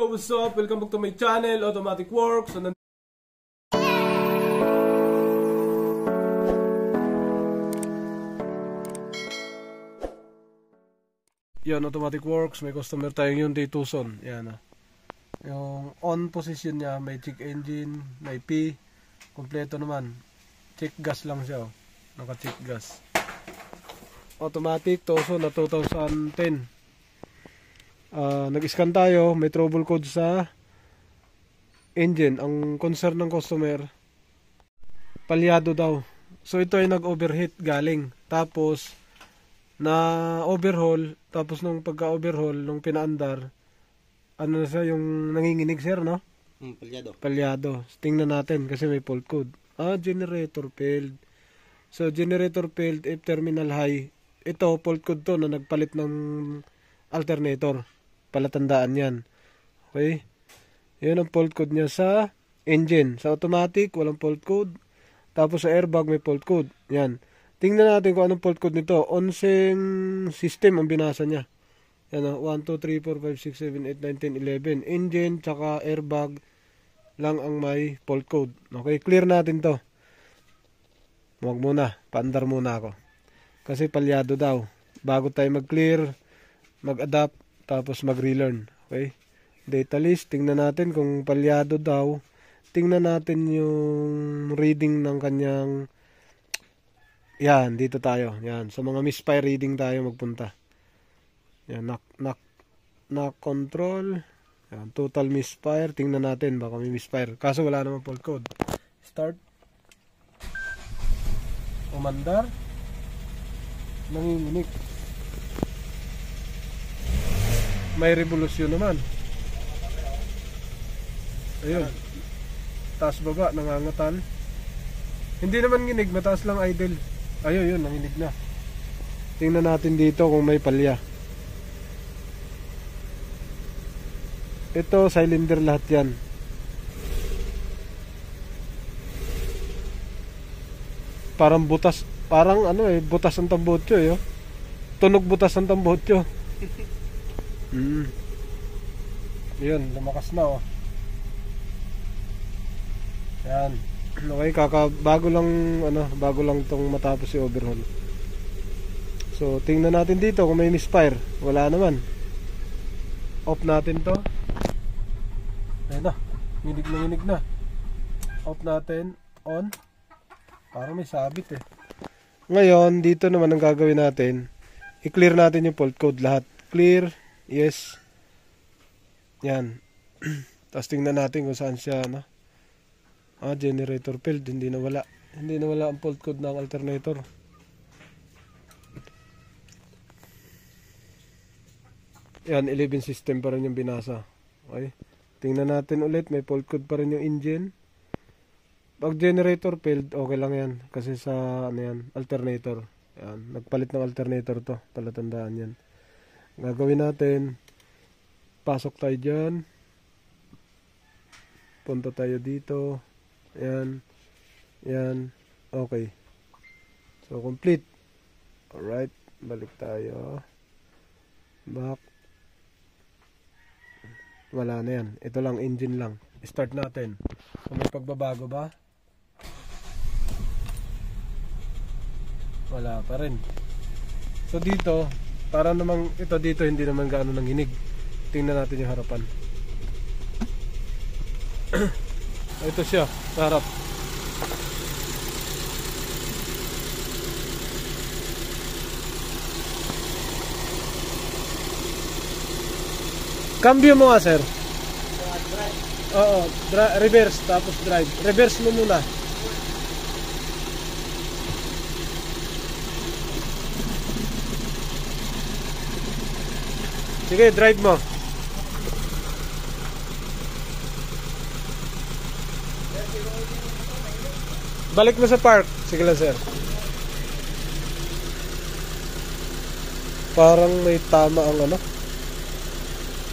Hello, what's up? Welcome back to my channel, Automatic Works. So, yan, Automatic Works. May customer tayong Hyundai Tucson. Yan, yung on position niya, may check engine, may P. Kompleto naman. Check gas lang siya. Naka-check gas. Automatic Tucson na 2010. Nag-scan tayo. May trouble code sa engine. Ang concern ng customer, palyado daw. So ito ay nag-overheat galing. Tapos na overhaul, tapos nung pagka-overhaul, nung pinaandar, ano na siya, yung nanginginig sir, no? Palyado. Tingnan natin kasi may fault code. Generator failed. So generator failed if terminal high. Ito, fault code to na nagpalit ng alternator. Palatandaan yan. Okay? Yun ang fault code niya sa engine. Sa automatic, walang fault code. Tapos sa airbag, may fault code. Yan. Tingnan natin kung anong fault code nito. 11 system ang binasa niya. Yan, 1, 2, 3, 4, 5, 6, 7, 8, 9, 10, 11. Engine, tsaka airbag lang ang may fault code. Okay, clear natin to. Huwag muna. Paandar muna ako. Kasi palyado daw. Bago tayo mag-clear, mag-adapt, tapos mag-relearn. Okay? Data list, tingnan natin kung palyado daw. Tingnan natin yung reading ng kanyang... Yan, dito tayo. Yan. Sa mga misfire reading tayo magpunta. Yan, knock control. Yan, total misfire. Tingnan natin, baka may misfire. Kaso wala naman fault code. Start. Umandar. Nanginginig. May revolusyon naman. Ayun. Taas baba, nangangatan. Hindi naman nginig, mataas lang idle. Ayun, yun, nanginig na. Tingnan natin dito kung may palya. Ito, cylinder lahat yan. Parang butas, parang butas ang tambotso eh. Tunog butas ang tambotso. Yun, lumakas na oh. Yan. Okay, bago lang tong matapos si overhaul. So, tingnan natin dito kung may misfire. Wala naman. Off natin to. Ayun na. Nginig na. Off natin. On. Parang may sabit eh. Ngayon, dito naman ang gagawin natin. I-clear natin yung fault code lahat. Clear. Yes. Yan. Tapos tingnan natin kung saan siya, generator failed. Hindi na wala ang fault code ng alternator. Yan, 11 system pa rin yung binasa. Okay. Tingnan natin ulit, may fault code pa rin yung engine. Pag generator failed, okay lang yan. Kasi sa, alternator. Yan, nagpalit ng alternator to. Palatandaan yan. Gagawin natin, pasok tayo dyan. Punta tayo dito. Yan. Okay. So, complete. Alright. Balik tayo. Back. Wala na yan. Ito lang, engine lang. Start natin. Kung may pagbabago ba? Wala pa rin. So, dito, para namang, ito dito, hindi naman gaano nanginig. Tingnan natin yung harapan. Ito siya, sa harap. Cambio mo nga, sir. Oo, reverse, tapos drive. Reverse mo muna. Sige, drive mo. Balik mo sa park. Sige lang, sir. Parang may tama ang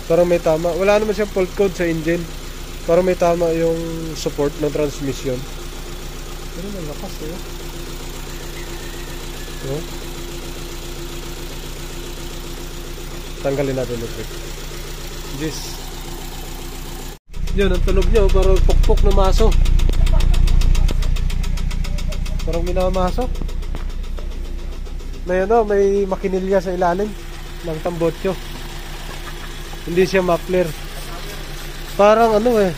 Parang may tama. Wala naman siyang fault code sa engine. Parang may tama yung support ng transmission. Pero malakas eh. Tanggalin natin yung clip. This Yun, ang tunog nyo, parang pukpok na maso. Parang minamaso. May ano, may makinilya sa ilalim ng tambotso. Hindi siya muffler. Parang ano eh,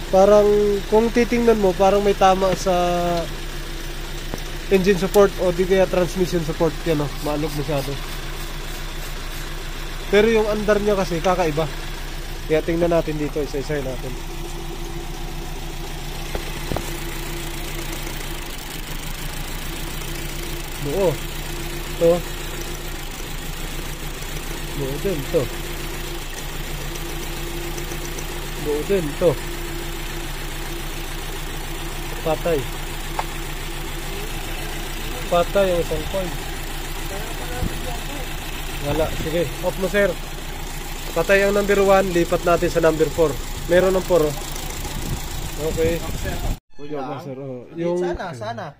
parang kung titingnan mo, parang may tama sa engine support o di kaya transmission support. Yan o, maalog masyado. Pero yung andar niya kasi kakaiba. Kaya tingnan natin dito, isa-isa natin. Buo. Ito. Buo din ito. Buo din ito. Patay. Patay yung isang coin. Wala. Sige, off mo sir. Patay ang number 1, lipat natin sa number 4. Meron ng 4 oh. Okay. Sir, oh. Yung sana.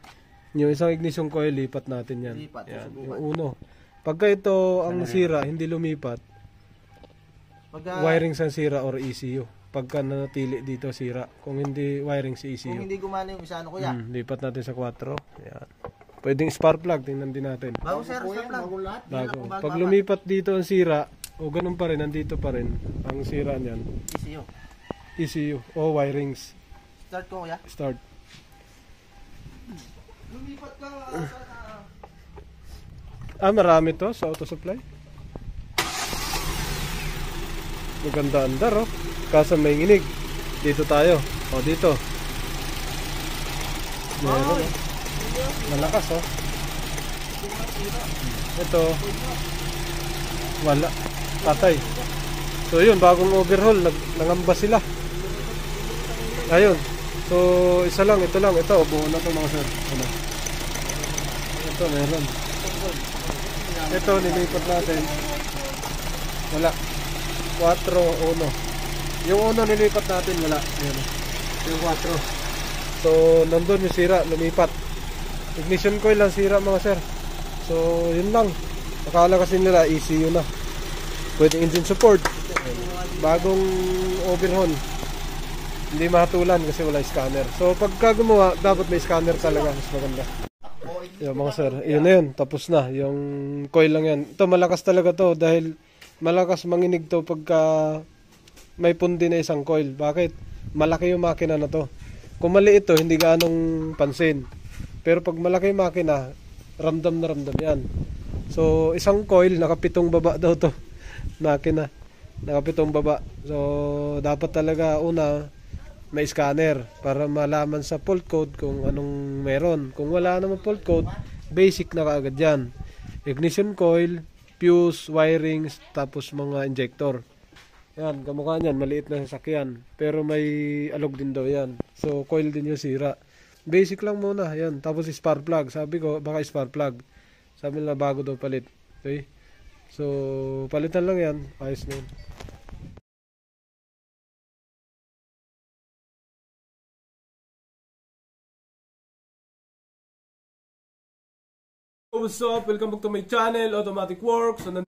Yung isang ignition coil, lipat natin yan. Yan. Yung uno. Pagka ito ang sira, hindi lumipat. Wiring sa sira or ECU. Pagka nanatili dito sira. Kung hindi wiring si ECU. Kung hindi gumana yung isa, ano kuya? Lipat natin sa 4. Yan. Pwedeng spark plug, tingnan din natin. Bago sir, spark plug. Bago. Pag lumipat dito ang sira, o ganun pa rin, nandito pa rin ang sira niyan. ECU o wirings. Start ko kuya. Start. Lumipat ka Marami to sa auto supply. Maganda andar oh. Kaso may nginig. Dito tayo. O dito. Meron oh. Malakas oh. Ito. Wala. Patay. So yun, bagong overhaul. Nangamba sila. Ayun. So isa lang, ito lang. Ito, buo na ito mga sir. Ano? Ito, meron. Ito, nilipat natin. Wala. 4, 1. Yung 1 nilipat natin, wala. Ayan. Yung 4. So, nandun yung sira, lumipat. Ignition coil lang sira mga sir. So, yun lang. Akala kasi nila ECU na. Pwede engine support. Bagong overhaul. Hindi mahatulan kasi wala scanner. So, pagka gumawa, dapat may scanner talaga. Mas maganda. Yung mga sir, yun na yun. Tapos na. Yung coil lang yan. Ito, malakas talaga to dahil malakas manginig to pagka may pundi na isang coil. Bakit? Malaki yung makina na to. Kung maliit to, hindi gaanong pansin. Pero pag malaki yung makina, ramdam na ramdam yan. So, isang coil, nakapitong baba daw to. Makina. Nakapitong baba. So, dapat talaga una, may scanner para malaman sa fault code kung anong meron. Kung wala naman fault code, basic na kaagad yan. Ignition coil, fuse, wirings, tapos mga injector. Yan, kamukha niyan, maliit na sasakyan. Pero may alog din daw yan. So, coil din yung sira. Basic lang muna, yan. Tapos spark plug. Sabi ko, baka spark plug. Sabi nila bago daw palit. Okay? So, palitan lang yan. Ayos na yun. What's up? Welcome back to my channel, Automatic Works. So,